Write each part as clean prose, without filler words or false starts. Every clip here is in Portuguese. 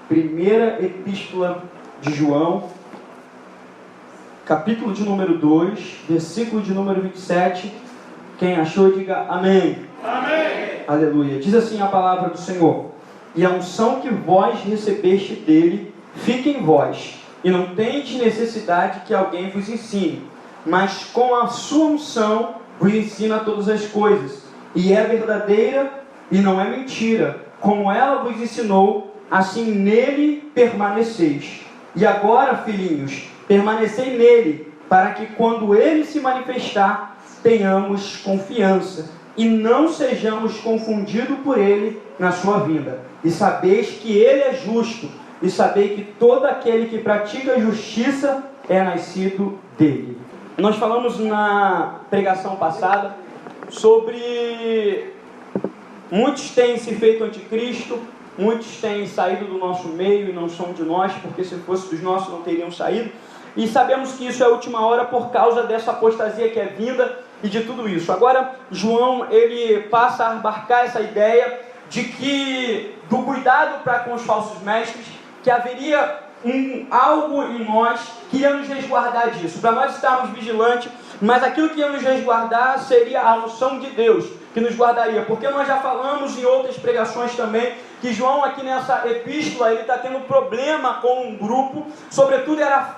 Primeira Epístola de João, capítulo de número 2, versículo de número 27. Quem achou, diga amém. Amém. Aleluia. Diz assim a palavra do Senhor: e a unção que vós recebeste dele, fique em vós, e não tendes necessidade que alguém vos ensine, mas com a sua unção vos ensina todas as coisas, e é verdadeira e não é mentira. Como ela vos ensinou, assim nele permaneceis. E agora, filhinhos, permanecei nele, para que quando ele se manifestar, tenhamos confiança, e não sejamos confundidos por ele na sua vinda. E sabeis que ele é justo, e sabei que todo aquele que pratica justiça é nascido dele. Nós falamos na pregação passada sobre muitos têm se feito anticristo, muitos têm saído do nosso meio e não são de nós, porque se fosse dos nossos não teriam saído. E sabemos que isso é a última hora por causa dessa apostasia que é vinda e de tudo isso. Agora, João, ele passa a abarcar essa ideia de que, do cuidado para com os falsos mestres, que haveria algo em nós que ia nos resguardar disso, para nós estarmos vigilantes, mas aquilo que ia nos resguardar seria a unção de Deus, que nos guardaria, porque nós já falamos em outras pregações também, que João aqui nessa epístola, ele está tendo problema com um grupo, sobretudo era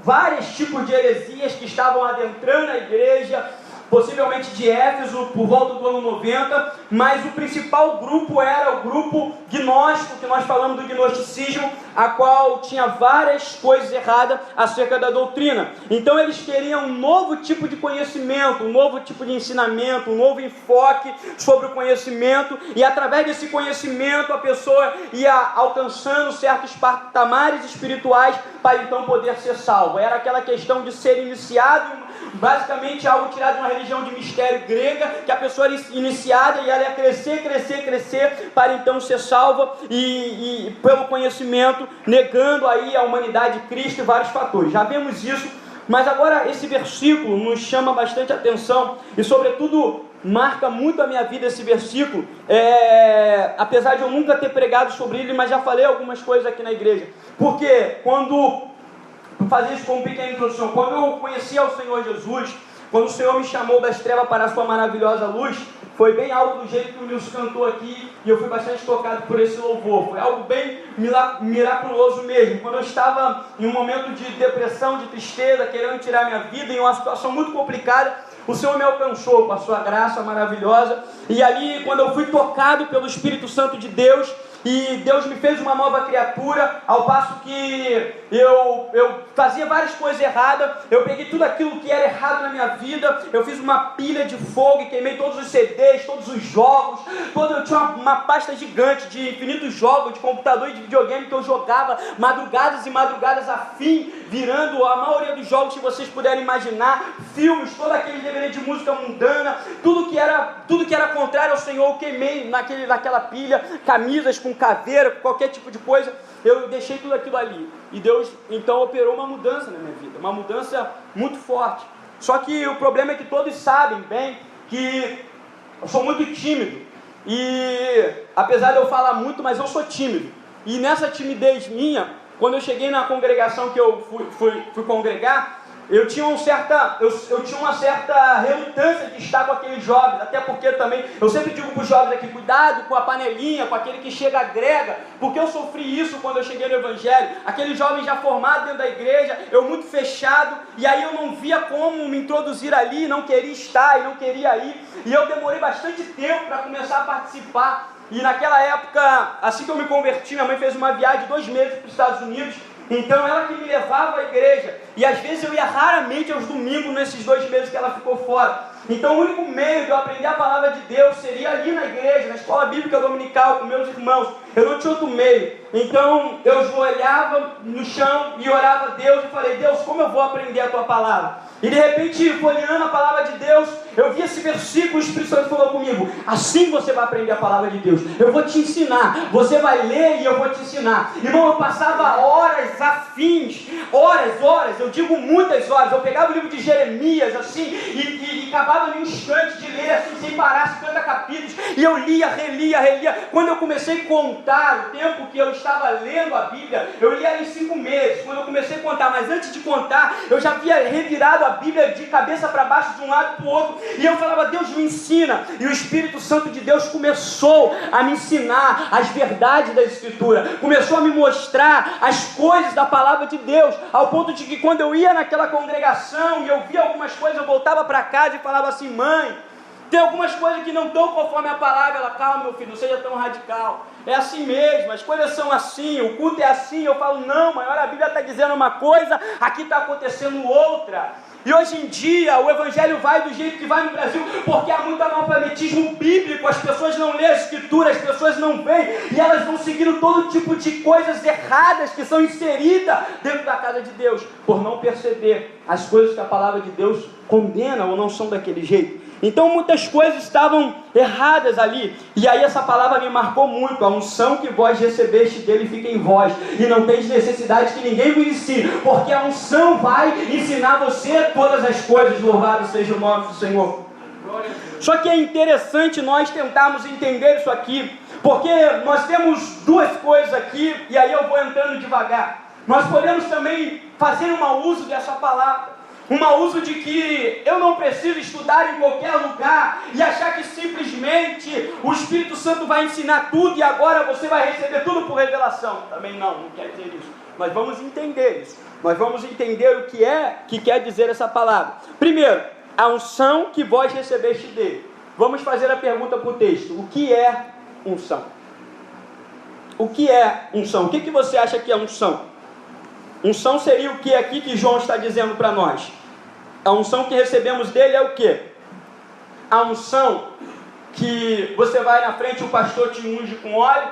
vários tipos de heresias que estavam adentrando a igreja, possivelmente de Éfeso, por volta do ano 90, mas o principal grupo era o grupo gnóstico, que nós falamos do gnosticismo, a qual tinha várias coisas erradas acerca da doutrina. Então eles queriam um novo tipo de conhecimento, um novo tipo de ensinamento, um novo enfoque sobre o conhecimento, e através desse conhecimento a pessoa ia alcançando certos patamares espirituais para então poder ser salvo. Era aquela questão de ser iniciado, basicamente algo tirado de uma religião de mistério grega, que a pessoa era iniciada e ela ia crescer, para então ser salva, e pelo conhecimento, negando aí a humanidade de Cristo e vários fatores. Já vemos isso, mas agora esse versículo nos chama bastante atenção, e sobretudo marca muito a minha vida esse versículo, apesar de eu nunca ter pregado sobre ele, mas já falei algumas coisas aqui na igreja, porque quando fazer isso como uma pequena introdução, quando eu conheci ao Senhor Jesus, quando o Senhor me chamou das trevas para a sua maravilhosa luz, foi bem algo do jeito que o Nilson cantou aqui, e eu fui bastante tocado por esse louvor. Foi algo bem miraculoso mesmo. Quando eu estava em um momento de depressão, de tristeza, querendo tirar minha vida, em uma situação muito complicada, o Senhor me alcançou com a sua graça maravilhosa, e ali, quando eu fui tocado pelo Espírito Santo de Deus, e Deus me fez uma nova criatura, ao passo que eu fazia várias coisas erradas, eu peguei tudo aquilo que era errado na minha vida, eu fiz uma pilha de fogo e queimei todos os CDs, todos os jogos, eu tinha uma pasta gigante de infinitos jogos, de computador e de videogame que eu jogava madrugadas e madrugadas a fim, virando a maioria dos jogos que vocês puderem imaginar, filmes, todo aquele DVD de música mundana, tudo que era contrário ao Senhor, eu queimei naquela pilha, camisas com caveira, qualquer tipo de coisa, eu deixei tudo aquilo ali, e Deus então operou uma mudança na minha vida, uma mudança muito forte. Só que o problema é que todos sabem bem que eu sou muito tímido, e apesar de eu falar muito, mas eu sou tímido, e nessa timidez minha, quando eu cheguei na congregação que eu fui congregar, eu tinha uma certa relutância de estar com aqueles jovens, até porque também, eu sempre digo para os jovens aqui, cuidado com a panelinha, com aquele que chega agrega, porque eu sofri isso quando eu cheguei no Evangelho, aquele jovem já formado dentro da igreja, eu muito fechado, e aí eu não via como me introduzir ali, não queria estar e não queria ir, e eu demorei bastante tempo para começar a participar, e naquela época, assim que eu me converti, minha mãe fez uma viagem de 2 meses para os Estados Unidos, então ela que me levava à igreja, e às vezes eu ia raramente aos domingos nesses 2 meses que ela ficou fora. Então o único meio de eu aprender a palavra de Deus seria ali na igreja, na escola bíblica dominical, com meus irmãos. Eu não tinha outro meio. Então eu ajoelhava no chão e orava a Deus e falei: Deus, como eu vou aprender a tua palavra? E de repente, folheando a palavra de Deus, eu vi esse versículo, o Espírito Santo falou comigo, assim você vai aprender a palavra de Deus, eu vou te ensinar, você vai ler e eu vou te ensinar. Irmão, eu passava horas afins, horas, eu digo muitas horas, eu pegava o livro de Jeremias, assim, e acabava em um instante de ler, assim, sem parar, 50 capítulos, e eu lia, relia. Quando eu comecei a contar o tempo que eu estava lendo a Bíblia, eu lia em 5 meses, quando eu comecei a contar, mas antes de contar, eu já havia revirado a Bíblia de cabeça para baixo, de um lado para o outro, e eu falava, Deus me ensina, e o Espírito Santo de Deus começou a me ensinar as verdades da Escritura, começou a me mostrar as coisas da palavra de Deus, ao ponto de que quando eu ia naquela congregação, e eu via algumas coisas, eu voltava para casa e falava assim, mãe, tem algumas coisas que não estão conforme a palavra. Ela, calma meu filho, não seja tão radical, é assim mesmo, as coisas são assim, o culto é assim. Eu falo, não mãe, olha, a Bíblia está dizendo uma coisa, aqui está acontecendo outra. E hoje em dia o Evangelho vai do jeito que vai no Brasil, porque há muito analfabetismo bíblico, as pessoas não lêem a Escritura, as pessoas não veem, e elas vão seguindo todo tipo de coisas erradas que são inseridas dentro da casa de Deus, por não perceber as coisas que a palavra de Deus condena ou não são daquele jeito. Então muitas coisas estavam erradas ali, e aí essa palavra me marcou muito, a unção que vós recebeste dele fica em vós, e não tem necessidade que ninguém vos ensine, porque a unção vai ensinar você todas as coisas, louvado seja o nome do Senhor. Só que é interessante nós tentarmos entender isso aqui, porque nós temos duas coisas aqui, e aí eu vou entrando devagar. Nós podemos também fazer um mau uso dessa palavra, um mau uso de que eu não preciso estudar em qualquer lugar e achar que simplesmente o Espírito Santo vai ensinar tudo e agora você vai receber tudo por revelação. Também não quer dizer isso. Nós vamos entender isso. Nós vamos entender o que quer dizer essa palavra. Primeiro, a unção que vós recebeste dele. Vamos fazer a pergunta para o texto. O que é unção? O que é unção? O que você acha que é unção? Unção seria o que aqui que João está dizendo para nós? A unção que recebemos dele é o que? A unção que você vai na frente e o pastor te unge com óleo?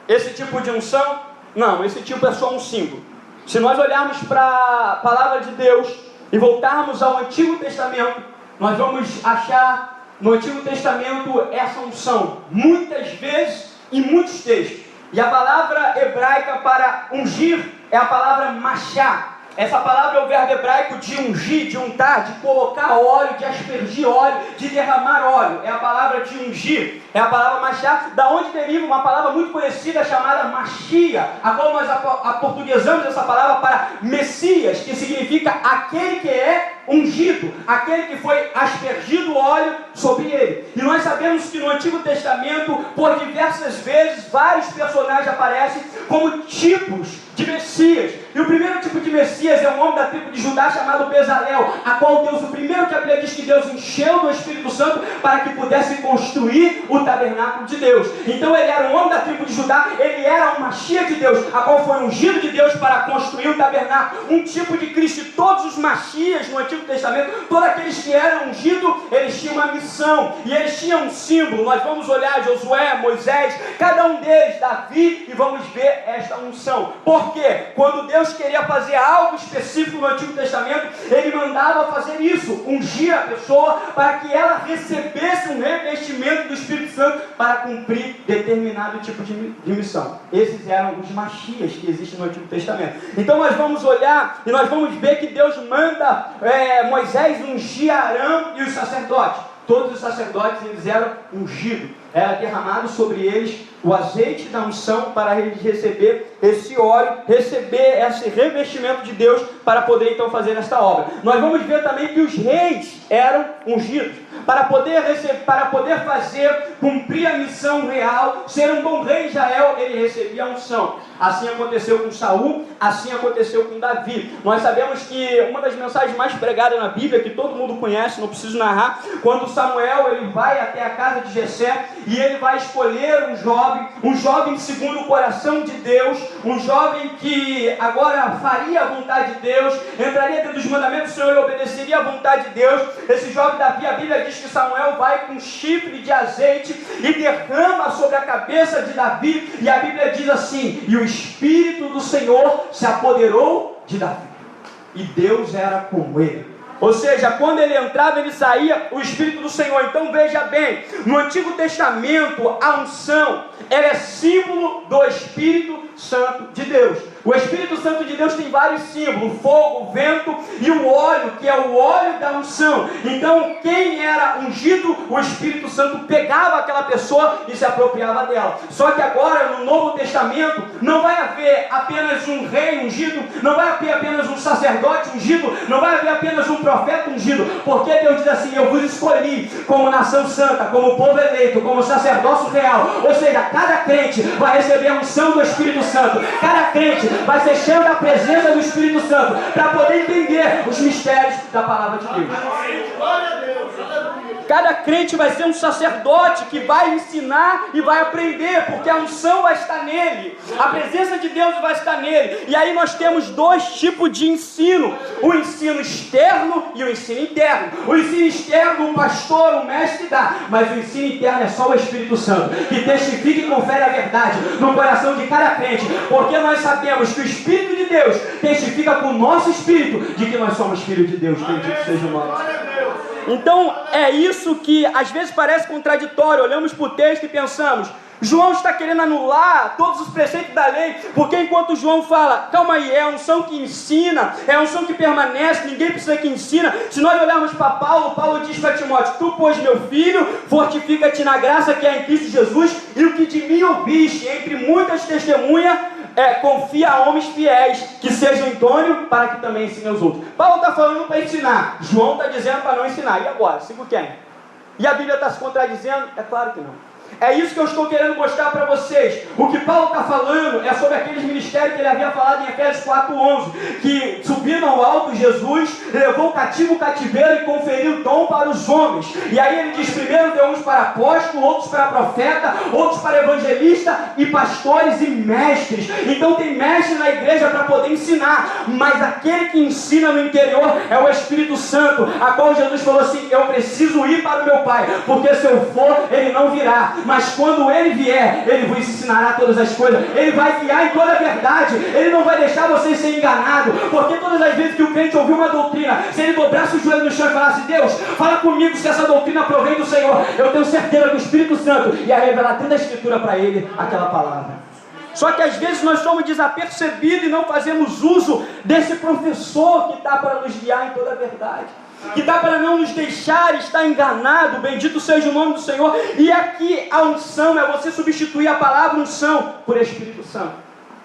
Esse tipo de unção? Não, esse tipo é só um símbolo. Se nós olharmos para a palavra de Deus e voltarmos ao Antigo Testamento, nós vamos achar no Antigo Testamento essa unção, muitas vezes em muitos textos. E a palavra hebraica para ungir é a palavra machá. Essa palavra é o verbo hebraico de ungir, de untar, de colocar óleo, de aspergir óleo, de derramar óleo. É a palavra de ungir, é a palavra machá, da onde deriva uma palavra muito conhecida chamada Machia, a qual nós aportuguesamos essa palavra para Messias, que significa aquele que é ungido, aquele que foi aspergido óleo sobre ele. E nós sabemos que no Antigo Testamento, por diversas vezes, vários personagens aparecem como tipos de Messias. E o primeiro tipo de Messias é um homem da tribo de Judá chamado Bezalel, a qual Deus, o primeiro que a Bíblia diz que Deus encheu do Espírito Santo para que pudesse construir o tabernáculo de Deus. Então ele era um homem da tribo de Judá, ele era um Machia de Deus, a qual foi ungido de Deus para construir o tabernáculo, um tipo de Cristo. E todos os Machias no Antigo Testamento, todos aqueles que eram ungidos, eles tinham uma missão, e eles tinham um símbolo. Nós vamos olhar Josué, Moisés, cada um deles, Davi, e vamos ver esta unção. Por quê? Quando Deus queria fazer algo específico no Antigo Testamento, ele mandava fazer isso, ungir a pessoa para que ela recebesse um revestimento do Espírito Santo para cumprir determinado tipo de missão. Esses eram os Machias que existem no Antigo Testamento. Então nós vamos olhar e nós vamos ver que Deus manda Moisés ungir Arão e os sacerdotes. Todos os sacerdotes eles eram ungidos, era derramado sobre eles o azeite da unção para eles receber esse óleo, receber esse revestimento de Deus para poder então fazer esta obra. Nós vamos ver também que os reis eram ungidos para poder fazer, cumprir a missão real, ser um bom rei. Israel, ele recebia a unção. Assim aconteceu com Saul, assim aconteceu com Davi. Nós sabemos que uma das mensagens mais pregadas na Bíblia, que todo mundo conhece, não preciso narrar, quando Samuel ele vai até a casa de Jessé e ele vai escolher um jovem segundo o coração de Deus, um jovem que agora faria a vontade de Deus, entraria dentro dos mandamentos do Senhor e obedeceria a vontade de Deus. Esse jovem Davi, a Bíblia diz que Samuel vai com um chifre de azeite e derrama sobre a cabeça de Davi, e a Bíblia diz assim: e o Espírito do Senhor se apoderou de Davi, e Deus era com ele. Ou seja, quando ele entrava, ele saía, o Espírito do Senhor. Então veja bem, no Antigo Testamento, a unção, ela é símbolo do Espírito Santo de Deus. O Espírito Santo de Deus tem vários símbolos: o fogo, o vento e o óleo, que é o óleo da unção. Então quem era ungido, o Espírito Santo pegava aquela pessoa e se apropriava dela. Só que agora no Novo Testamento não vai haver apenas um rei ungido, não vai haver apenas um sacerdote ungido, não vai haver apenas um profeta ungido, porque Deus diz assim: eu vos escolhi como nação santa, como povo eleito, como sacerdócio real. Ou seja, cada crente vai receber a unção do Espírito Santo, cada crente vai ser cheio da presença do Espírito Santo, para poder entender os mistérios da palavra de Deus. Cada crente vai ser um sacerdote que vai ensinar e vai aprender, porque a unção vai estar nele, a presença de Deus vai estar nele. E aí nós temos dois tipos de ensino: o ensino externo e o ensino interno. O ensino externo, o pastor, o mestre dá, mas o ensino interno é só o Espírito Santo, que testifica e confere a verdade no coração de cada crente, porque nós sabemos que o Espírito de Deus testifica com o nosso espírito de que nós somos filhos de Deus. Bendito seja o nome. Então é isso que às vezes parece contraditório. Olhamos para o texto e pensamos: João está querendo anular todos os preceitos da lei, porque enquanto João fala, calma aí, é a unção que ensina, é a unção que permanece, ninguém precisa que ensina. Se nós olharmos para Paulo, Paulo diz para Timóteo: tu, pois, meu filho, fortifica-te na graça que é em Cristo Jesus, e o que de mim ouviste, entre muitas testemunhas, confia a homens fiéis, que sejam idôneos para que também ensinem aos outros. Paulo está falando para ensinar, João está dizendo para não ensinar. E agora? Sigo quem? E a Bíblia está se contradizendo? É claro que não. É isso que eu estou querendo mostrar para vocês. O que Paulo está falando é sobre aqueles ministérios que ele havia falado em Efésios 4:11, que subindo ao alto, Jesus levou cativo o cativeiro e conferiu dom para os homens. E aí ele diz: primeiro deu uns para apóstolo, outros para profeta, outros para evangelista e pastores e mestres. Então tem mestre na igreja para poder ensinar, mas aquele que ensina no interior é o Espírito Santo, a qual Jesus falou assim: eu preciso ir para o meu Pai, porque se eu for, ele não virá, mas quando ele vier, ele vos ensinará todas as coisas, ele vai guiar em toda a verdade, ele não vai deixar vocês serem enganados, porque todas as vezes que o crente ouviu uma doutrina, se ele dobrasse o joelho no chão e falasse: Deus, fala comigo se essa doutrina provém do Senhor, eu tenho certeza que o Espírito Santo ia revelar dentro da Escritura para ele aquela palavra. Só que às vezes nós somos desapercebidos e não fazemos uso desse professor que está para nos guiar em toda a verdade, que dá para não nos deixar estar enganado. Bendito seja o nome do Senhor. E aqui a unção é você substituir a palavra unção por Espírito Santo.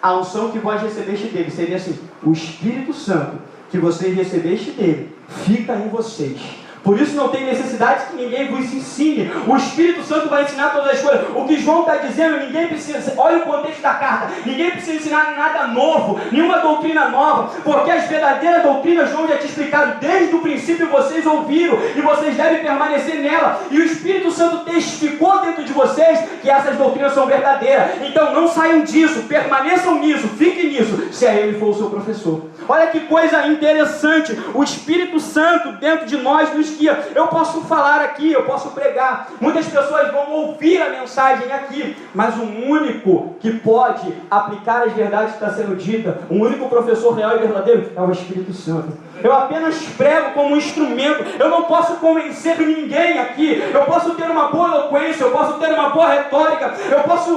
A unção que vós recebeste dele seria assim: o Espírito Santo que vocês recebeste dele fica em vocês. Por isso não tem necessidade que ninguém vos ensine. O Espírito Santo vai ensinar todas as coisas. O que João está dizendo, ninguém precisa, olha o contexto da carta, ninguém precisa ensinar nada novo, nenhuma doutrina nova, porque as verdadeiras doutrinas João já tinha explicado desde o princípio, vocês ouviram, e vocês devem permanecer nela, e o Espírito Santo testificou dentro de vocês que essas doutrinas são verdadeiras. Então não saiam disso, permaneçam nisso, fiquem nisso, se ele for o seu professor. Olha que coisa interessante, o Espírito Santo dentro de nós nos guia. Eu posso falar aqui, eu posso pregar, muitas pessoas vão ouvir a mensagem aqui, mas o único que pode aplicar as verdades que está sendo dita, o único professor real e verdadeiro é o Espírito Santo. Eu apenas prego como um instrumento, eu não posso convencer ninguém aqui, eu posso ter uma boa eloquência, eu posso ter uma boa retórica, eu posso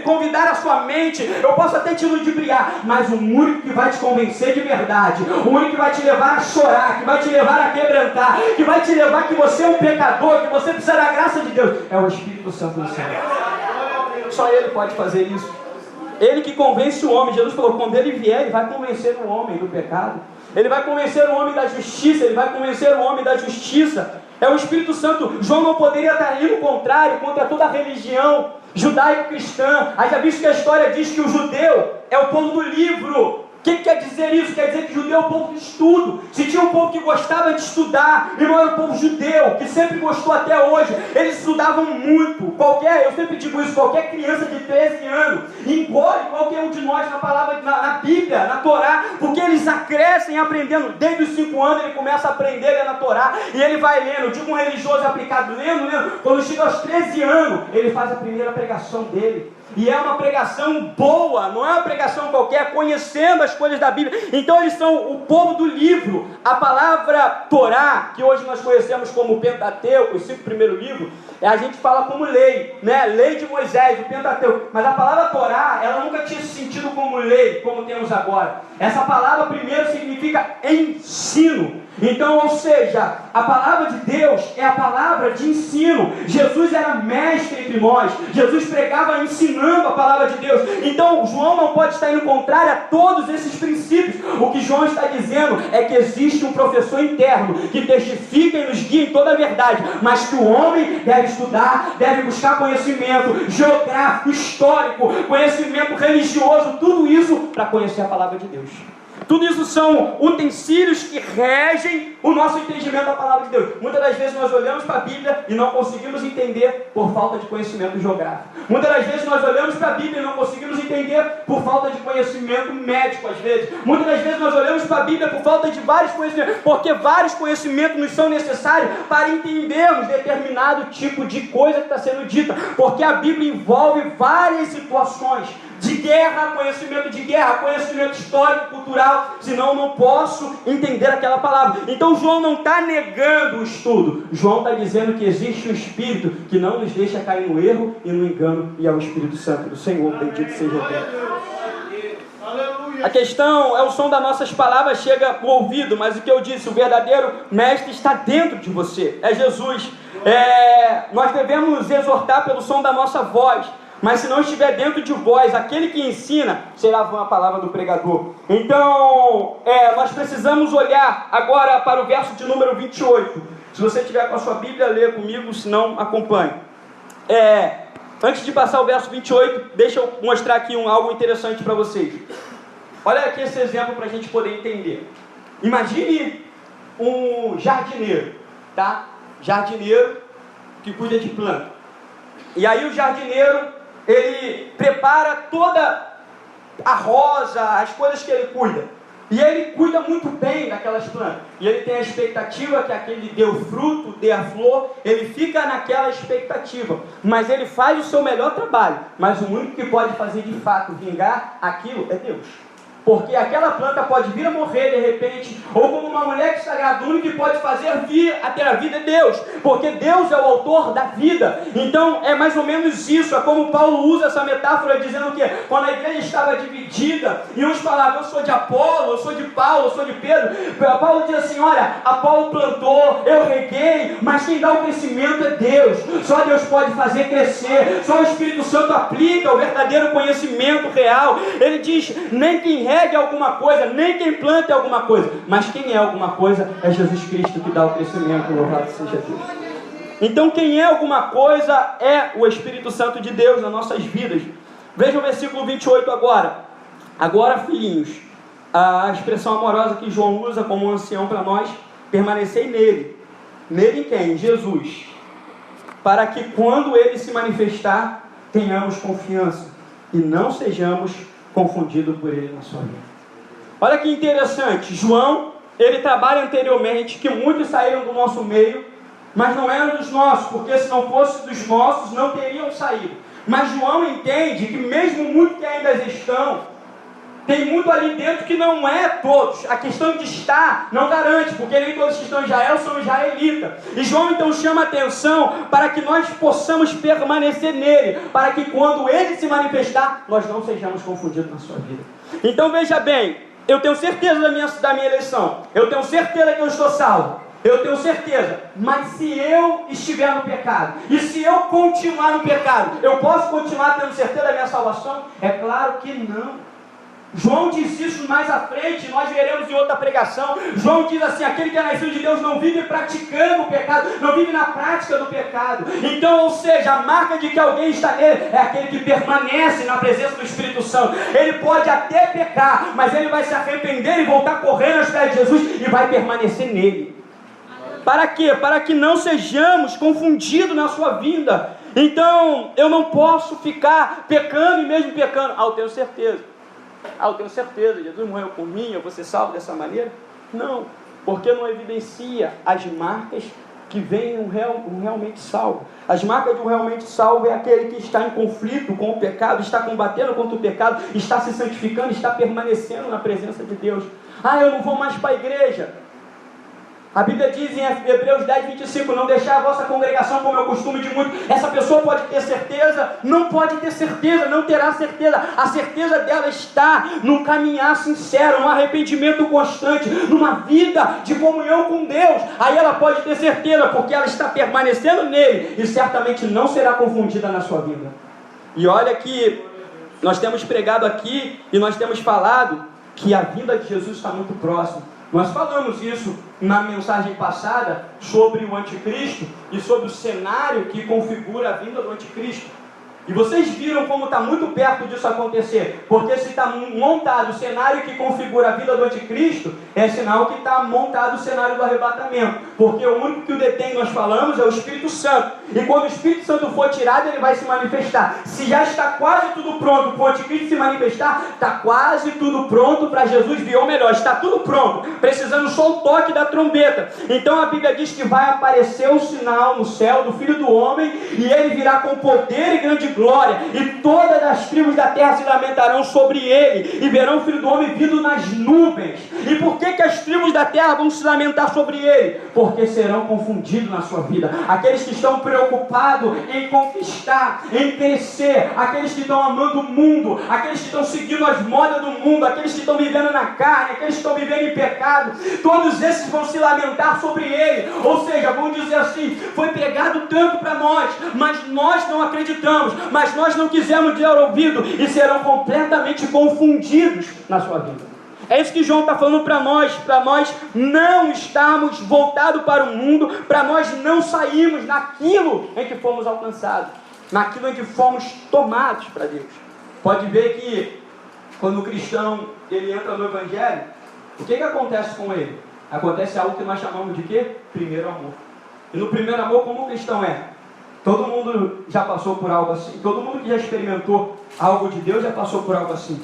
convidar a sua mente, eu posso até te ludibriar, mas o único que vai te convencer de verdade, o único que vai te levar a chorar, que vai te levar a quebrantar, que vai te levar que você é um pecador, que você precisa da graça de Deus, é o Espírito Santo do Senhor. Só Ele pode fazer isso. Ele que convence o homem. Jesus falou: quando Ele vier, Ele vai convencer o homem do pecado, Ele vai convencer o homem da justiça, Ele vai convencer o homem da justiça. É o Espírito Santo. João não poderia estar indo contrário contra toda a religião judaico-cristã. Aí já visto que a história diz que o judeu é o povo do livro. O que quer dizer isso? Quer dizer que judeu é o povo de estudo. Se tinha um povo que gostava de estudar, e não era o povo judeu, que sempre gostou até hoje. Eles estudavam muito. Eu sempre digo isso, qualquer criança de 13 anos engole qualquer um de nós na palavra, na Bíblia, na Torá, porque eles crescem aprendendo. Desde os 5 anos ele começa a aprender a ler na Torá, e ele vai lendo. Eu digo um religioso aplicado, lendo. Quando chega aos 13 anos, ele faz a primeira pregação dele. e é uma pregação boa, não é uma pregação qualquer, conhecendo as coisas da Bíblia. Então eles são o povo do livro. A palavra Torá, que hoje nós conhecemos como Pentateuco, os 5 primeiros livros, a gente fala como lei, né? Lei de Moisés, o Pentateuco. Mas a palavra Torá, ela nunca tinha sentido como lei, como temos agora. Essa palavra primeiro significa ensino. Então, ou seja, a palavra de Deus é a palavra de ensino. Jesus era mestre entre nós. Jesus pregava ensinando a palavra de Deus. Então, João não pode estar indo contrário a todos esses princípios. O que João está dizendo é que existe um professor interno que testifica e nos guia em toda a verdade, mas que o homem deve estudar, deve buscar conhecimento geográfico, histórico, conhecimento religioso, tudo isso para conhecer a palavra de Deus. Tudo isso são utensílios que regem o nosso entendimento da palavra de Deus. Muitas das vezes nós olhamos para a Bíblia e não conseguimos entender por falta de conhecimento geográfico. Muitas das vezes nós olhamos para a Bíblia e não conseguimos entender por falta de conhecimento médico, às vezes. Muitas das vezes nós olhamos para a Bíblia por falta de vários conhecimentos, porque vários conhecimentos nos são necessários para entendermos determinado tipo de coisa que está sendo dita, porque a Bíblia envolve várias situações de guerra, conhecimento histórico, cultural, senão eu não posso entender aquela palavra. Então João não está negando o estudo. João está dizendo que existe um Espírito que não nos deixa cair no erro e no engano, e é o Espírito Santo do Senhor, bendito seja Deus. A questão é o som das nossas palavras chega no ouvido, mas o que eu disse, o verdadeiro mestre está dentro de você, é Jesus. Nós devemos exortar pelo som da nossa voz, mas se não estiver dentro de vós, aquele que ensina, será vã a palavra do pregador. Então, nós precisamos olhar agora para o verso de número 28. Se você tiver com a sua Bíblia, lê comigo, se não, acompanhe. Antes de passar o verso 28, deixa eu mostrar aqui algo interessante para vocês. Olha aqui esse exemplo para a gente poder entender. Imagine um jardineiro, tá? Jardineiro que cuida de planta. E aí o jardineiro, ele prepara toda a rosa, as coisas que ele cuida. E ele cuida muito bem daquelas plantas. E ele tem a expectativa que aquele dê o fruto, dê a flor. Ele fica naquela expectativa. Mas ele faz o seu melhor trabalho. Mas o único que pode fazer de fato vingar aquilo é Deus. Porque aquela planta pode vir a morrer de repente, ou como uma mulher que está grávida, o único que pode fazer vir a ter a vida é Deus, porque Deus é o autor da vida. Então é mais ou menos isso, é como Paulo usa essa metáfora dizendo que quando a igreja estava dividida, e uns falavam, eu sou de Apolo, eu sou de Paulo, eu sou de Pedro, Paulo diz assim, olha, Apolo plantou, eu reguei, mas quem dá o crescimento é Deus. Só Deus pode fazer crescer, só o Espírito Santo aplica o verdadeiro conhecimento real. Ele diz, nem quem regue alguma coisa, nem quem planta alguma coisa, mas quem é alguma coisa é Jesus Cristo que dá o crescimento, louvado seja Deus. Então quem é alguma coisa é o Espírito Santo de Deus nas nossas vidas. Veja o versículo 28 agora. Agora, filhinhos, a expressão amorosa que João usa como um ancião para nós, permanecei nele. Nele em quem? Jesus. Para que quando ele se manifestar, tenhamos confiança e não sejamos confundido por ele na sua vida. Olha que interessante, João, ele trabalha anteriormente, que muitos saíram do nosso meio, mas não eram dos nossos, porque se não fosse dos nossos, não teriam saído. Mas João entende que mesmo muitos que ainda estão, tem muito ali dentro que não é todos. A questão de estar não garante, porque nem todos que estão em Israel são israelitas. E João então chama a atenção para que nós possamos permanecer nele, para que quando ele se manifestar, nós não sejamos confundidos na sua vida. Então veja bem, eu tenho certeza da minha eleição, eu tenho certeza que eu estou salvo, eu tenho certeza, mas se eu estiver no pecado, e se eu continuar no pecado, eu posso continuar tendo certeza da minha salvação? É claro que não. João diz isso mais à frente, nós veremos em outra pregação. João diz assim, aquele que é nascido de Deus não vive praticando o pecado, não vive na prática do pecado. Então, ou seja, a marca de que alguém está nele é aquele que permanece na presença do Espírito Santo. Ele pode até pecar, mas ele vai se arrepender e voltar correndo aos pés de Jesus e vai permanecer nele. Para quê? Para que não sejamos confundidos na sua vinda. Então, eu não posso ficar pecando e mesmo pecando. Eu tenho certeza. Eu tenho certeza, Jesus morreu por mim, eu vou ser salvo dessa maneira? Não, porque não evidencia as marcas que vem um realmente salvo. As marcas de um realmente salvo é aquele que está em conflito com o pecado, está combatendo contra o pecado, está se santificando, está permanecendo na presença de Deus. Eu não vou mais para a igreja. A Bíblia diz em Hebreus 10, 25, não deixar a vossa congregação como é o costume de muitos. Essa pessoa pode ter certeza? Não pode ter certeza, não terá certeza. A certeza dela está num caminhar sincero, num arrependimento constante, numa vida de comunhão com Deus. Aí ela pode ter certeza, porque ela está permanecendo nele e certamente não será confundida na sua vida. E olha que nós temos pregado aqui e nós temos falado que a vinda de Jesus está muito próxima. Nós falamos isso na mensagem passada sobre o anticristo e sobre o cenário que configura a vinda do anticristo. E vocês viram como está muito perto disso acontecer, porque se está montado o cenário que configura a vida do anticristo, é sinal que está montado o cenário do arrebatamento, porque o único que o detém, nós falamos, é o Espírito Santo, e quando o Espírito Santo for tirado, ele vai se manifestar. Se já está quase tudo pronto para o anticristo se manifestar, está quase tudo pronto para Jesus vir, ou melhor, está tudo pronto, precisando só o toque da trombeta. Então a Bíblia diz que vai aparecer o sinal no céu do Filho do Homem, e ele virá com poder e grande glória, e todas as tribos da terra se lamentarão sobre ele, e verão o Filho do Homem vindo nas nuvens. E por que as tribos da terra vão se lamentar sobre ele? Porque serão confundidos na sua vida. Aqueles que estão preocupados em conquistar, em crescer, aqueles que estão amando o mundo, aqueles que estão seguindo as modas do mundo, aqueles que estão vivendo na carne, aqueles que estão vivendo em pecado, todos esses vão se lamentar sobre ele. Ou seja, vão dizer assim: foi pregado tanto para nós, mas nós não acreditamos, mas nós não quisemos dar ouvido, e serão completamente confundidos na sua vida. É isso que João está falando para nós não estarmos voltados para o mundo, para nós não sairmos naquilo em que fomos alcançados, naquilo em que fomos tomados para Deus. Pode ver que quando o cristão ele entra no Evangelho, o que acontece com ele? Acontece algo que nós chamamos de quê? Primeiro amor. E no primeiro amor, como o cristão é? Todo mundo já passou por algo assim. Todo mundo que já experimentou algo de Deus já passou por algo assim.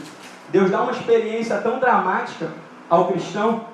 Deus dá uma experiência tão dramática ao cristão,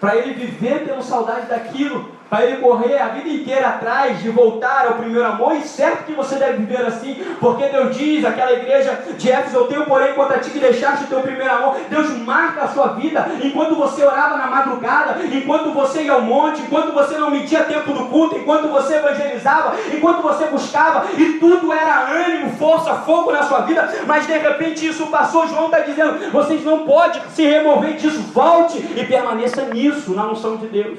para ele viver tendo saudade daquilo, para ele correr a vida inteira atrás de voltar ao primeiro amor. E certo que você deve viver assim, porque Deus diz, aquela igreja de Éfeso: eu tenho porém contra ti que deixaste o teu primeiro amor. Deus marca a sua vida, enquanto você orava na madrugada, enquanto você ia ao monte, enquanto você não media tempo do culto, enquanto você evangelizava, enquanto você buscava, e tudo era ânimo, força, fogo na sua vida. Mas de repente isso passou. João está dizendo: vocês não podem se remover disso, volte e permaneça nisso, na unção de Deus.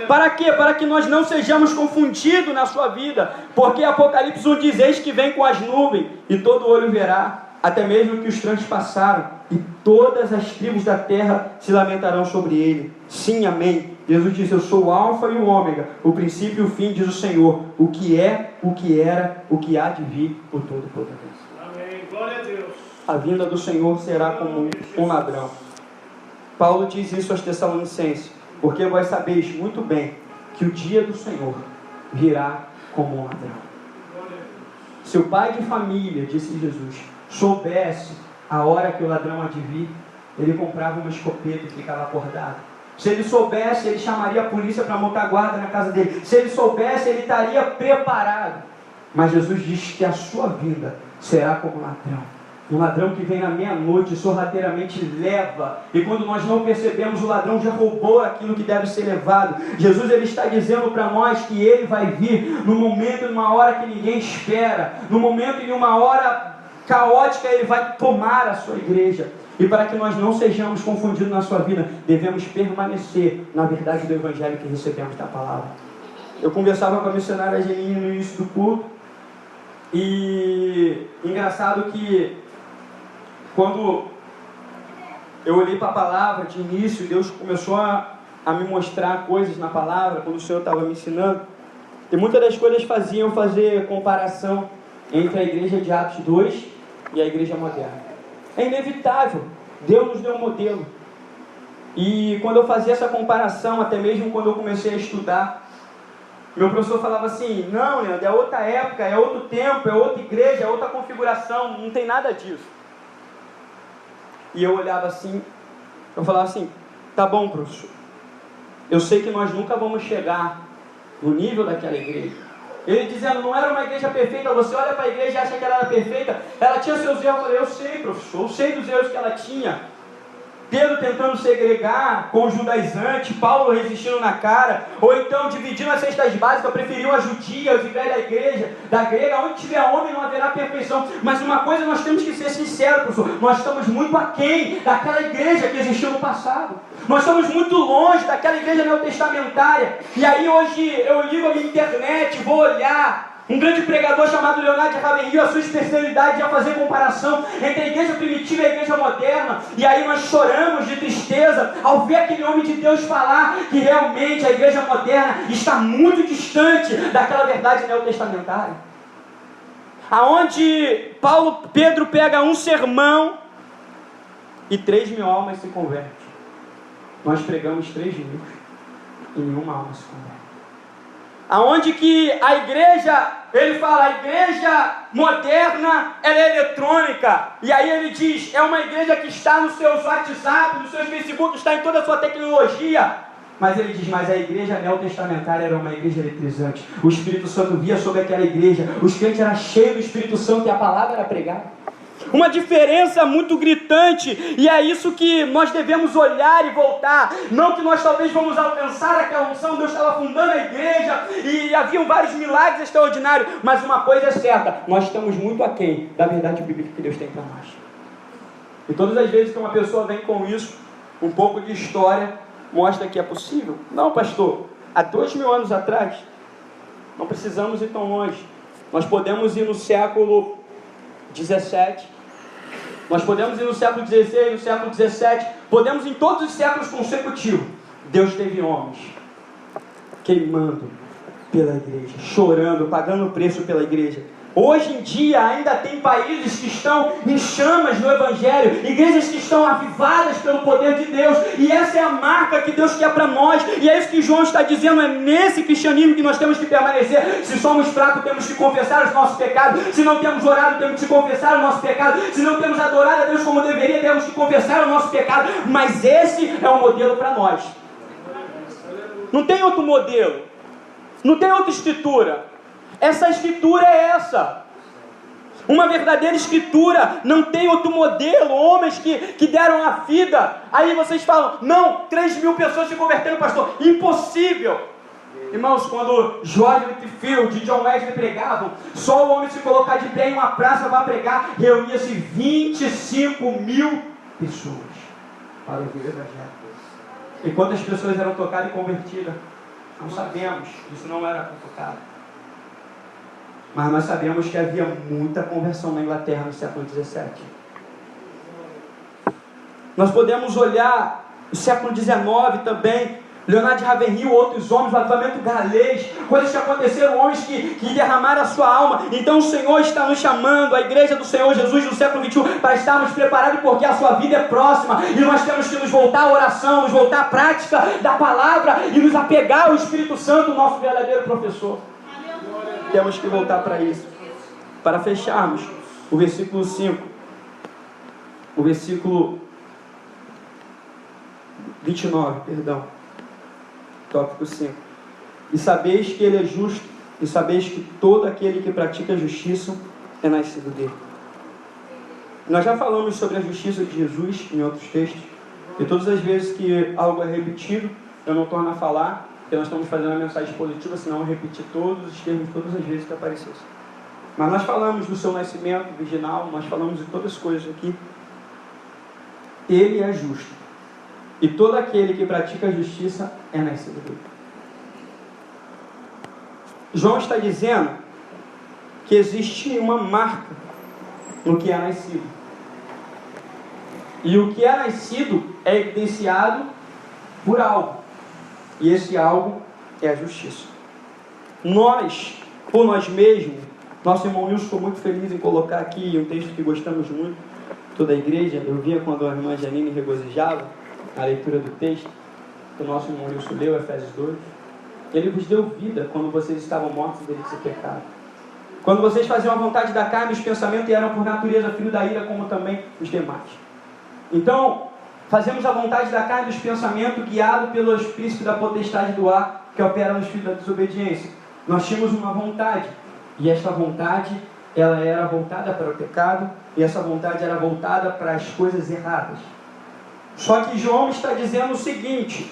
Para quê? Para que nós não sejamos confundidos na sua vida, porque Apocalipse 1 diz: eis que vem com as nuvens, e todo olho verá, até mesmo que os transpassaram, e todas as tribos da terra se lamentarão sobre ele. Sim, amém. Jesus disse: eu sou o alfa e o ômega, o princípio e o fim, diz o Senhor, o que é, o que era, o que há de vir, por Todo-Poderoso. Amém. Glória a Deus. A vinda do Senhor será como um ladrão. Paulo diz isso aos Tessalonicenses: porque vós sabeis muito bem que o dia do Senhor virá como um ladrão. Se o pai de família, disse Jesus, soubesse a hora que o ladrão há de vir, ele comprava uma escopeta e ficava acordado. Se ele soubesse, ele chamaria a polícia para montar guarda na casa dele. Se ele soubesse, ele estaria preparado. Mas Jesus diz que a sua vinda será como um ladrão. Um ladrão que vem na meia-noite e sorrateiramente leva. E quando nós não percebemos, o ladrão já roubou aquilo que deve ser levado. Jesus ele está dizendo para nós que ele vai vir no momento e numa hora que ninguém espera. No momento e numa hora caótica, ele vai tomar a sua igreja. E para que nós não sejamos confundidos na sua vida, devemos permanecer na verdade do Evangelho que recebemos da palavra. Eu conversava com a missionária Angeline no início do culto. E engraçado que quando eu olhei para a palavra de início, Deus começou a me mostrar coisas na palavra, quando o Senhor estava me ensinando. E muitas das coisas faziam fazer comparação entre a igreja de Atos 2 e a igreja moderna. É inevitável, Deus nos deu um modelo. E quando eu fazia essa comparação, até mesmo quando eu comecei a estudar, meu professor falava assim: não, Leandro, é outra época, é outro tempo, é outra igreja, é outra configuração, não tem nada disso. E eu olhava assim, eu falava assim: tá bom, professor, eu sei que nós nunca vamos chegar no nível daquela igreja. Ele dizendo, não era uma igreja perfeita, você olha para a igreja e acha que ela era perfeita, ela tinha seus erros. Eu falei, eu sei, professor, eu sei dos erros que ela tinha. Pedro tentando segregar com o judaizante, Paulo resistindo na cara, ou então dividindo as cestas básicas, preferiu a judia ao invés da igreja, da grega. Onde tiver homem não haverá perfeição. Mas uma coisa nós temos que ser sinceros, professor, nós estamos muito aquém daquela igreja que existiu no passado. Nós estamos muito longe daquela igreja neotestamentária. E aí hoje eu ligo a minha internet, vou olhar. Um grande pregador chamado Leonard Ravenhill, a sua especialidade é fazer comparação entre a igreja primitiva e a igreja moderna. E aí nós choramos de tristeza ao ver aquele homem de Deus falar que realmente a igreja moderna está muito distante daquela verdade neotestamentária. Aonde Pedro pega um sermão e 3.000 almas se convertem. Nós pregamos 3.000 e nenhuma alma se converte. Aonde que a igreja, ele fala, a igreja moderna, ela é eletrônica. E aí ele diz, é uma igreja que está nos seus WhatsApp, nos seus Facebook, está em toda a sua tecnologia. Mas ele diz, mas a igreja neotestamentária era uma igreja eletrizante. O Espírito Santo via sobre aquela igreja. Os crentes eram cheios do Espírito Santo e a palavra era pregada. Uma diferença muito gritante, e é isso que nós devemos olhar e voltar. Não que nós talvez vamos alcançar aquela unção, Deus estava fundando a igreja e haviam vários milagres extraordinários, mas uma coisa é certa, nós estamos muito aquém da verdade bíblica que Deus tem para nós. E todas as vezes que uma pessoa vem com isso, um pouco de história mostra que é possível. Não, pastor, há 2.000 anos atrás, não precisamos ir tão longe. Nós podemos ir no século 17, nós podemos ir no século 16, no século 17, podemos ir em todos os séculos consecutivos. Deus teve homens queimando pela igreja, chorando, pagando o preço pela igreja. Hoje em dia ainda tem países que estão em chamas no Evangelho, igrejas que estão avivadas pelo poder de Deus, e essa é a marca que Deus quer para nós, e é isso que João está dizendo, é nesse cristianismo que nós temos que permanecer. Se somos fracos, temos que confessar os nossos pecados, se não temos orado, temos que confessar o nosso pecado, se não temos adorado a Deus como deveria, temos que confessar o nosso pecado, mas esse é um modelo para nós. Não tem outro modelo, não tem outra escritura. Essa escritura é essa. Uma verdadeira escritura, não tem outro modelo. Homens que deram a vida. Aí vocês falam, não, 3.000 pessoas se converteram, pastor. Impossível. Irmãos, quando George Whitefield e John Wesley pregavam, só o homem se colocar de pé em uma praça para pregar, reunia-se 25.000 pessoas para ouvir o Evangelho. E quantas pessoas eram tocadas e convertidas? Não sabemos, isso não era tocado. Mas nós sabemos que havia muita conversão na Inglaterra no século XVII. Nós podemos olhar o século XIX também, Leonard Ravenhill, outros homens, o avivamento galês, coisas que aconteceram, homens que derramaram a sua alma. Então o Senhor está nos chamando, a igreja do Senhor Jesus no século XXI, para estarmos preparados, porque a sua vida é próxima, e nós temos que nos voltar à oração, nos voltar à prática da palavra, e nos apegar ao Espírito Santo, nosso verdadeiro professor. Temos que voltar para isso. Para fecharmos, o versículo 5, o versículo 29, perdão, tópico 5. E sabeis que ele é justo, e sabeis que todo aquele que pratica a justiça é nascido dele. Nós já falamos sobre a justiça de Jesus em outros textos, e todas as vezes que algo é repetido, eu não torno a falar, porque nós estamos fazendo uma mensagem positiva, senão eu repetir todos os termos todas as vezes que aparecesse. Mas nós falamos do seu nascimento virginal, nós falamos de todas as coisas aqui. Ele é justo, e todo aquele que pratica a justiça é nascido dele. João está dizendo que existe uma marca no que é nascido. E o que é nascido é evidenciado por algo. E esse algo é a justiça. Nós, por nós mesmos, nosso irmão Nilson ficou muito feliz em colocar aqui um texto que gostamos muito, toda a igreja. Eu via quando a irmã Janine regozijava a leitura do texto, que o nosso irmão Nilson leu, Efésios 2. Ele vos deu vida quando vocês estavam mortos desse pecado. Quando vocês faziam a vontade da carne, os pensamentos eram por natureza filho da ira, como também os demais. Então, fazemos a vontade da carne e dos pensamentos, guiado pelos príncipes da potestade do ar, que opera nos filhos da desobediência. Nós tínhamos uma vontade, e esta vontade, ela era voltada para o pecado, e essa vontade era voltada para as coisas erradas. Só que João está dizendo o seguinte: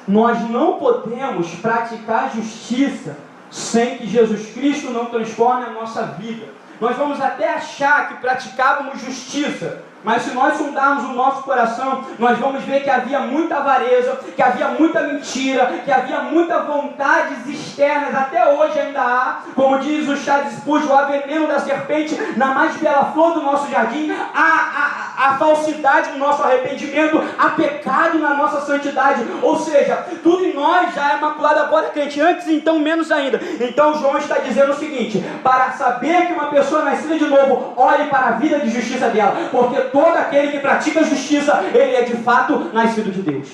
nós não podemos praticar justiça sem que Jesus Cristo não transforme a nossa vida. Nós vamos até achar que praticávamos justiça, mas se nós sondarmos o nosso coração, nós vamos ver que havia muita avareza, que havia muita mentira, que havia muitas vontades externas, até hoje ainda há, como diz o Charles Spurgeon, há veneno da serpente na mais bela flor do nosso jardim, há falsidade no nosso arrependimento, há pecado na nossa santidade, ou seja, tudo em nós já é maculado agora crente, antes então menos ainda. Então João está dizendo o seguinte: para saber que uma pessoa nascida de novo, olhe para a vida de justiça dela, porque todo aquele que pratica justiça, ele é de fato nascido de Deus.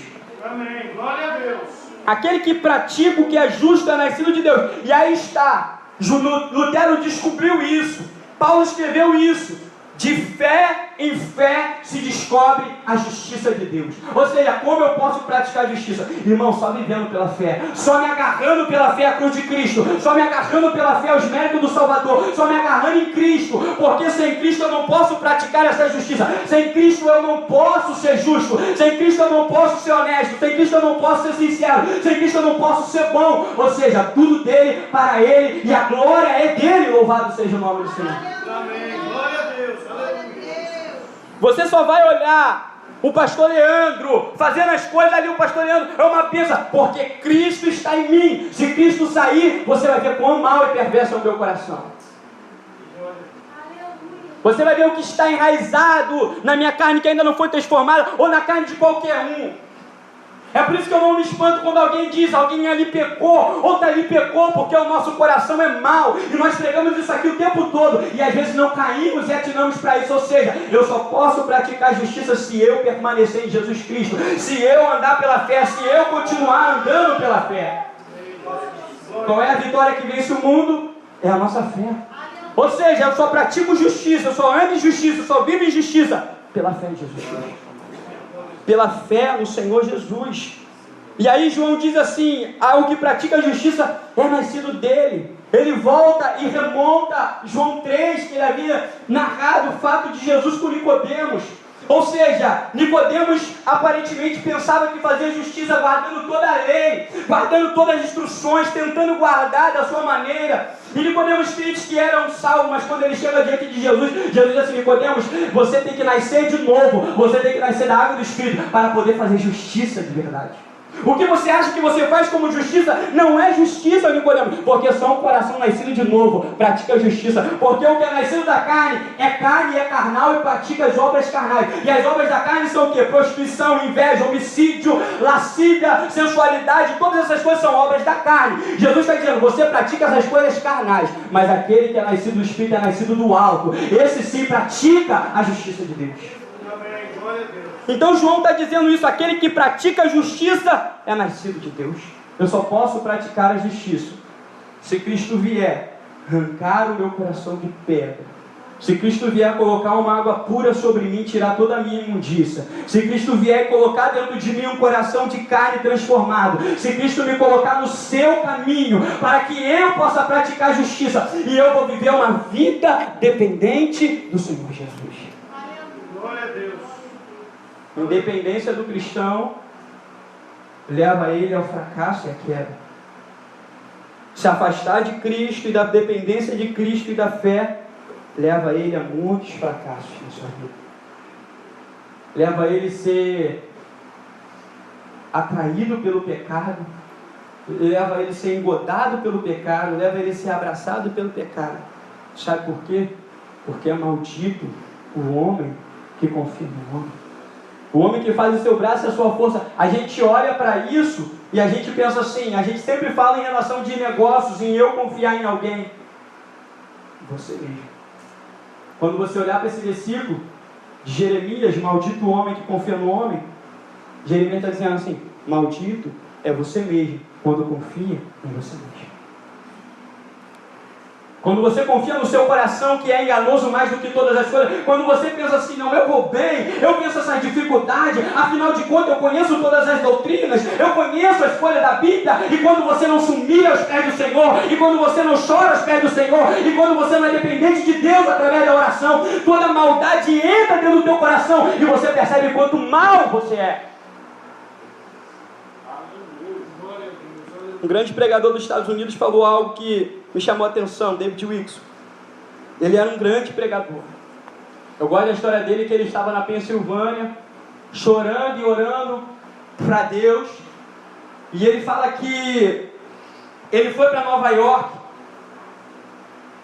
Amém. Glória a Deus. Aquele que pratica o que é justo é nascido de Deus. E aí está, Lutero descobriu isso, Paulo escreveu isso. De fé em fé se descobre a justiça de Deus. Ou seja, como eu posso praticar a justiça? Irmão, só vivendo pela fé, só me agarrando pela fé à cruz de Cristo, só me agarrando pela fé aos méritos do Salvador, só me agarrando em Cristo, porque sem Cristo eu não posso praticar essa justiça, sem Cristo eu não posso ser justo, sem Cristo eu não posso ser honesto, sem Cristo eu não posso ser sincero, sem Cristo eu não posso ser bom. Ou seja, tudo dele, para ele, e a glória é dele. Louvado seja o nome do Senhor. Amém. Glória a Deus. Você só vai olhar o pastor Leandro fazendo as coisas ali, o pastor Leandro é uma bênção, porque Cristo está em mim. Se Cristo sair, você vai ver quão mal e perverso é o meu coração. Você vai ver o que está enraizado na minha carne, que ainda não foi transformada, ou na carne de qualquer um. É por isso que eu não me espanto quando alguém diz: alguém ali pecou, outra ali pecou, porque o nosso coração é mau, e nós pregamos isso aqui o tempo todo, e às vezes não caímos e atinamos para isso. Ou seja, eu só posso praticar justiça se eu permanecer em Jesus Cristo, se eu andar pela fé, se eu continuar andando pela fé. Qual é a vitória que vence o mundo? É a nossa fé. Ou seja, eu só pratico justiça, eu só ando em justiça, eu só vivo em justiça pela fé em Jesus Cristo, pela fé no Senhor Jesus. E aí João diz assim: o que pratica a justiça é nascido dele. Ele volta e remonta João 3, que ele havia narrado o fato de Jesus com Nicodemos. Ou seja, Nicodemos aparentemente pensava que fazia justiça guardando toda a lei, guardando todas as instruções, tentando guardar da sua maneira. E Nicodemos crente que era um salvo, mas quando ele chega diante de Jesus, Jesus diz assim: Nicodemos, você tem que nascer de novo, você tem que nascer da água do Espírito para poder fazer justiça de verdade. O que você acha que você faz como justiça não é justiça, Nicodemos, porque só um coração nascido de novo pratica a justiça. Porque o que é nascido da carne é carnal e pratica as obras carnais. E as obras da carne são o quê? Prostituição, inveja, homicídio, lascívia, sensualidade. Todas essas coisas são obras da carne. Jesus está dizendo: você pratica essas coisas carnais, mas aquele que é nascido do Espírito é nascido do alto. Esse sim pratica a justiça de Deus. Amém. Glória a Deus. Então João está dizendo isso: aquele que pratica a justiça é nascido de Deus. Eu só posso praticar a justiça se Cristo vier arrancar o meu coração de pedra, se Cristo vier colocar uma água pura sobre mim, tirar toda a minha imundícia, se Cristo vier colocar dentro de mim um coração de carne transformado, se Cristo me colocar no seu caminho, para que eu possa praticar a justiça, e eu vou viver uma vida dependente do Senhor Jesus. Glória a Deus. Independência do cristão leva ele ao fracasso e à queda. Se afastar de Cristo e da dependência de Cristo e da fé leva ele a muitos fracassos na sua vida. Leva ele a ser atraído pelo pecado, leva ele a ser engodado pelo pecado, leva ele a ser abraçado pelo pecado. Sabe por quê? Porque é maldito o homem que confia no homem. O homem que faz o seu braço e a sua força. A gente olha para isso e a gente pensa assim, a gente sempre fala em relação de negócios, em eu confiar em alguém. Você mesmo. Quando você olhar para esse versículo de Jeremias, maldito o homem que confia no homem, Jeremias está dizendo assim: maldito é você mesmo quando confia em você mesmo. Quando você confia no seu coração, que é enganoso mais do que todas as coisas, quando você pensa assim, não, eu vou bem, eu penso essa dificuldade, afinal de contas eu conheço todas as doutrinas, eu conheço as folhas da Bíblia, e quando você não se humilha aos pés do Senhor, e quando você não chora aos pés do Senhor, e quando você não é dependente de Deus através da oração, toda maldade entra dentro do teu coração, e você percebe quanto mal você é. Um grande pregador dos Estados Unidos falou algo que me chamou a atenção, David Wilson. Ele era um grande pregador. Eu gosto da história dele, que ele estava na Pensilvânia, chorando e orando para Deus. E ele fala que ele foi para Nova York.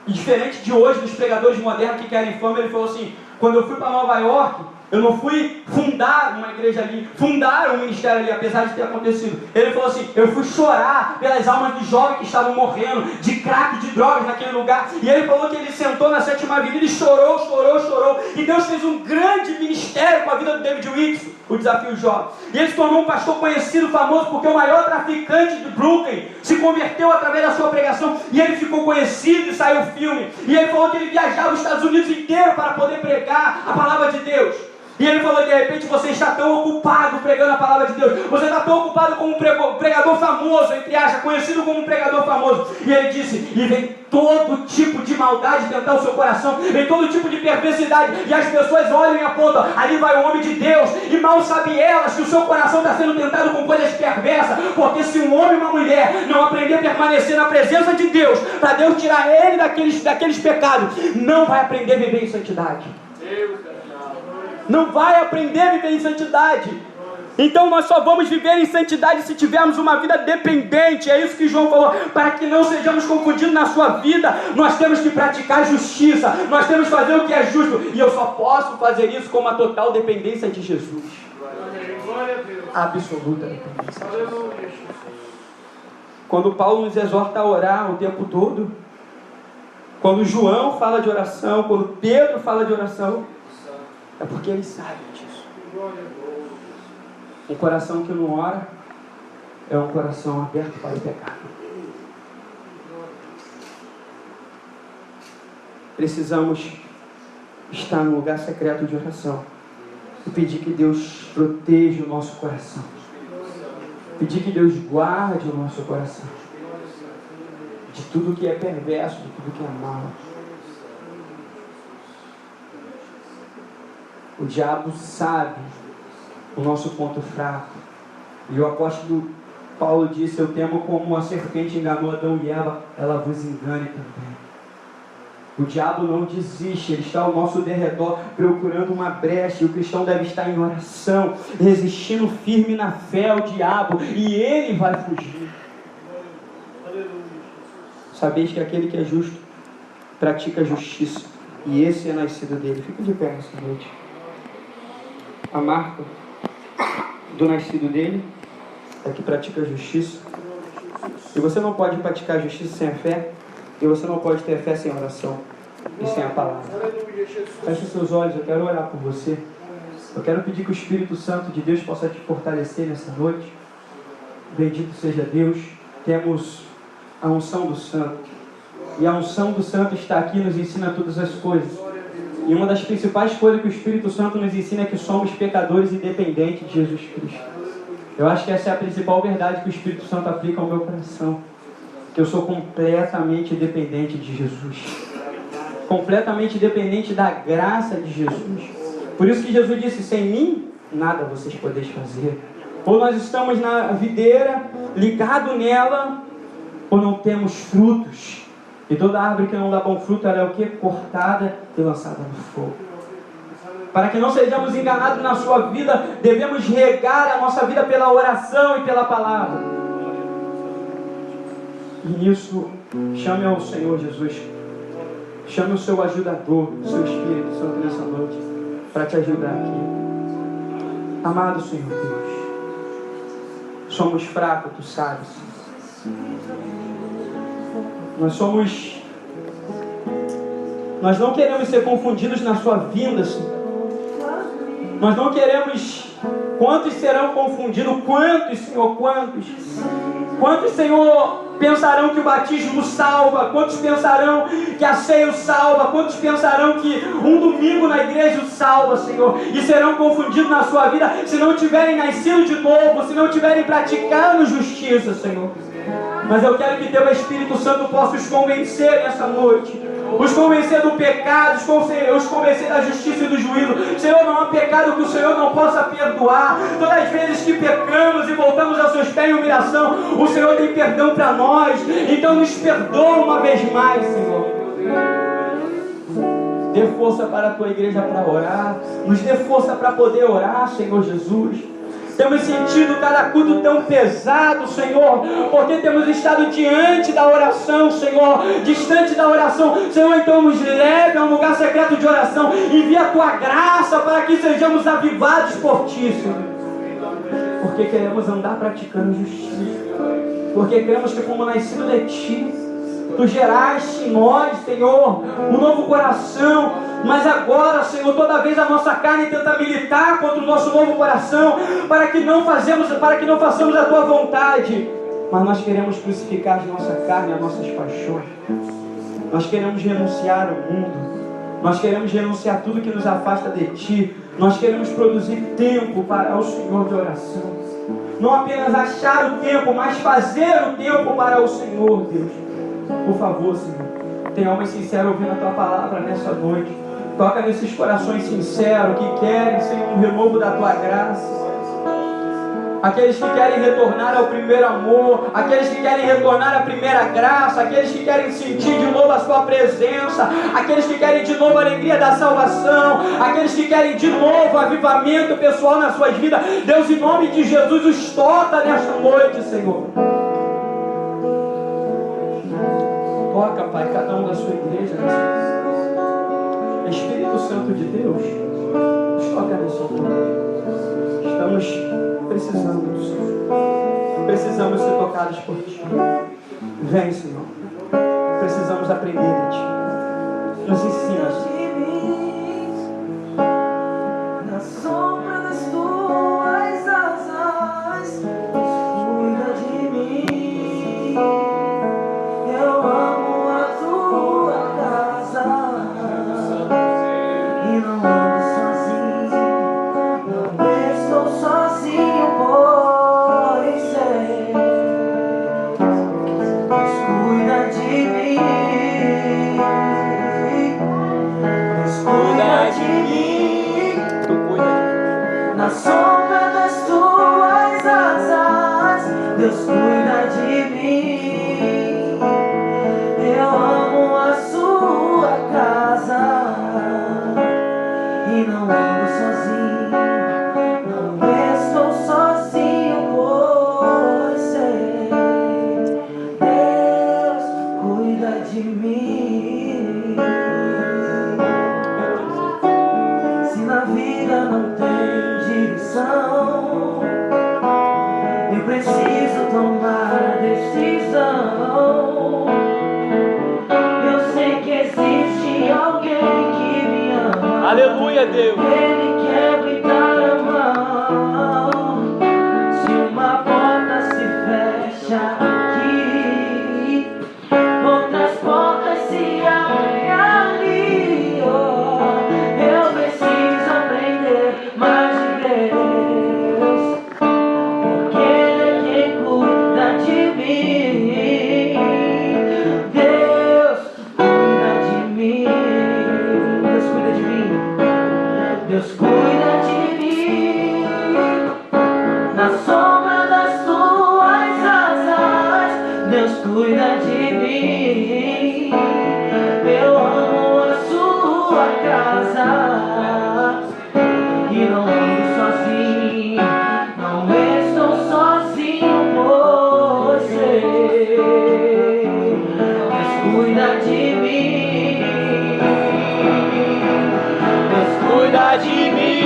E diferente de hoje, dos pregadores modernos que querem fama, ele falou assim, quando eu fui para Nova York, eu não fui fundar uma igreja ali, fundar um ministério ali, apesar de ter acontecido. Ele falou assim, eu fui chorar pelas almas dos jovens que estavam morrendo, de crack, de drogas naquele lugar. E ele falou que ele sentou na 7ª Avenida e chorou. E Deus fez um grande ministério com a vida do David Wilson, o Desafio Jovem. E ele se tornou um pastor conhecido, famoso, porque o maior traficante de Brooklyn se converteu através da sua pregação. E ele ficou conhecido e saiu filme. E ele falou que ele viajava os Estados Unidos inteiro para poder pregar a palavra de Deus. E ele falou, de repente você está tão ocupado pregando a palavra de Deus, você está tão ocupado como um pregador famoso, entre aspas, conhecido como um pregador famoso. E ele disse, e vem todo tipo de maldade tentar o seu coração, vem todo tipo de perversidade, e as pessoas olham e apontam, ali vai o homem de Deus, e mal sabe elas que o seu coração está sendo tentado com coisas perversas, porque se um homem e uma mulher não aprender a permanecer na presença de Deus, para Deus tirar ele daqueles pecados, não vai aprender a viver em santidade. Não vai aprender a viver em santidade. Então nós só vamos viver em santidade se tivermos uma vida dependente. É isso que João falou. Para que não sejamos confundidos na sua vida, nós temos que praticar justiça. Nós temos que fazer o que é justo. E eu só posso fazer isso com uma total dependência de Jesus. Absoluta dependência de Jesus. Quando Paulo nos exorta a orar o tempo todo, quando João fala de oração, quando Pedro fala de oração, é porque eles sabem disso. Um coração que não ora é um coração aberto para o pecado. Precisamos estar no lugar secreto de oração e pedir que Deus proteja o nosso coração. Pedir que Deus guarde o nosso coração de tudo que é perverso, de tudo que é mal. O diabo sabe o nosso ponto fraco. E o apóstolo Paulo disse, eu temo como a serpente enganou Adão e Eva, ela vos engane também. O diabo não desiste, ele está ao nosso derredor procurando uma brecha, e o cristão deve estar em oração, resistindo firme na fé ao diabo, e ele vai fugir. Sabeis que aquele que é justo pratica a justiça, e esse é nascido dele. Fica de pé nessa noite. A marca do nascido dele é que pratica a justiça. E você não pode praticar a justiça sem a fé. E você não pode ter fé sem a oração e sem a palavra. Feche seus olhos, eu quero orar por você. Eu quero pedir que o Espírito Santo de Deus possa te fortalecer nessa noite. Bendito seja Deus. Temos a unção do Santo. E a unção do Santo está aqui e nos ensina todas as coisas. E uma das principais coisas que o Espírito Santo nos ensina é que somos pecadores e dependentes de Jesus Cristo. Eu acho que essa é a principal verdade que o Espírito Santo aplica ao meu coração. Que eu sou completamente dependente de Jesus. Completamente dependente da graça de Jesus. Por isso que Jesus disse, sem mim, nada vocês podeis fazer. Ou nós estamos na videira, ligado nela, ou não temos frutos. E toda árvore que não dá bom fruto, ela é o que? Cortada e lançada no fogo. Para que não sejamos enganados na sua vida, devemos regar a nossa vida pela oração e pela palavra. E nisso, chame ao Senhor Jesus. Chame o seu ajudador, o seu Espírito Santo nessa noite, para te ajudar aqui. Amado Senhor Deus, somos fracos, tu sabes. Nós não queremos ser confundidos na sua vinda, Senhor. Nós não queremos. Quantos serão confundidos? Quantos, Senhor? Quantos? Quantos, Senhor, pensarão que o batismo salva? Quantos pensarão que a ceia o salva? Quantos pensarão que um domingo na igreja o salva, Senhor? E serão confundidos na sua vida se não tiverem nascido de novo, se não tiverem praticado justiça, Senhor. Mas eu quero que Teu Espírito Santo possa os convencer nessa noite, os convencer do pecado, os convencer da justiça e do juízo. Senhor, não há pecado que o Senhor não possa perdoar. Todas as vezes que pecamos e voltamos aos Seus pés em humilhação, o Senhor tem perdão para nós. Então nos perdoa uma vez mais, Senhor. Dê força para a Tua igreja para orar. Nos dê força para poder orar, Senhor Jesus. Temos sentido cada culto tão pesado, Senhor, porque temos estado diante da oração, Senhor, distante da oração. Senhor, então nos leve a um lugar secreto de oração. Envia a Tua graça para que sejamos avivados por Ti, Senhor. Porque queremos andar praticando justiça. Porque cremos que fomos nascidos de Ti. Tu geraste em nós, Senhor, um novo coração. Mas agora, Senhor, toda vez a nossa carne tenta militar contra o nosso novo coração, para que não façamos a Tua vontade. Mas nós queremos crucificar a nossa carne, as nossas paixões. Nós queremos renunciar ao mundo. Nós queremos renunciar a tudo que nos afasta de Ti. Nós queremos produzir tempo para o Senhor de oração. Não apenas achar o tempo, mas fazer o tempo para o Senhor, Deus. Por favor, Senhor, tem almas sinceras ouvindo a Tua palavra nessa noite. Toca nesses corações sinceros que querem, Senhor, um renovo da Tua graça. Aqueles que querem retornar ao primeiro amor, aqueles que querem retornar à primeira graça, aqueles que querem sentir de novo a Sua presença, aqueles que querem de novo a alegria da salvação, aqueles que querem de novo avivamento pessoal nas suas vidas. Deus, em nome de Jesus, os toca nesta noite, Senhor. Toca, Pai, cada um da Sua igreja nessa Espírito Santo de Deus, nos toca nessa noite. Estamos precisando do Senhor. Precisamos ser tocados por Ti. Vem, Senhor. Precisamos aprender de Ti. Nos ensina, Senhor. Na sombra das Tuas asas, cuida de mim. Eu amo a Tua casa e não ando sozinho, não estou sozinho, pois sei. Deus cuida de mim, Deus cuida de mim. Tu cuida de mim. Na sombra das Tuas asas, Deus cuida de mim. Eu amo a Sua casa e não ando sozinho, não estou sozinho, pois sei. Deus cuida de mim. Se na vida não tem direção, eu preciso tomar decisão. Eu sei que existe alguém que me ama. Aleluia, Deus. Ele quer me dar a mão. Se uma porta se fecha aqui, outras portas se abrem ali. Oh, eu preciso aprender mais de Deus, porque Ele é quem cuida de mim. Deus cuida de mim. Deus cuida de mim. Deus cuida de mim. Na sombra das Tuas asas, Deus cuida de mim. Eu amo a Sua casa e não ando sozinho, não estou sozinho, pois sei. Deus cuida de mim. Deus cuida de mim.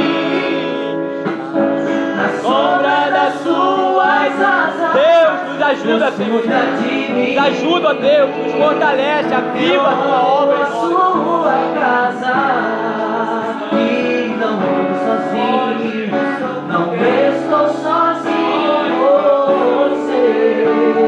Na sombra das Suas asas, Deus, nos ajuda, Deus Senhor. cuida de mim. Nos ajuda, Deus. Nos fortalece. Aviva a Tua obra em a nós. Sua casa e não ando sozinho, não estou sozinho, pois sei.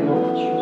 Norte.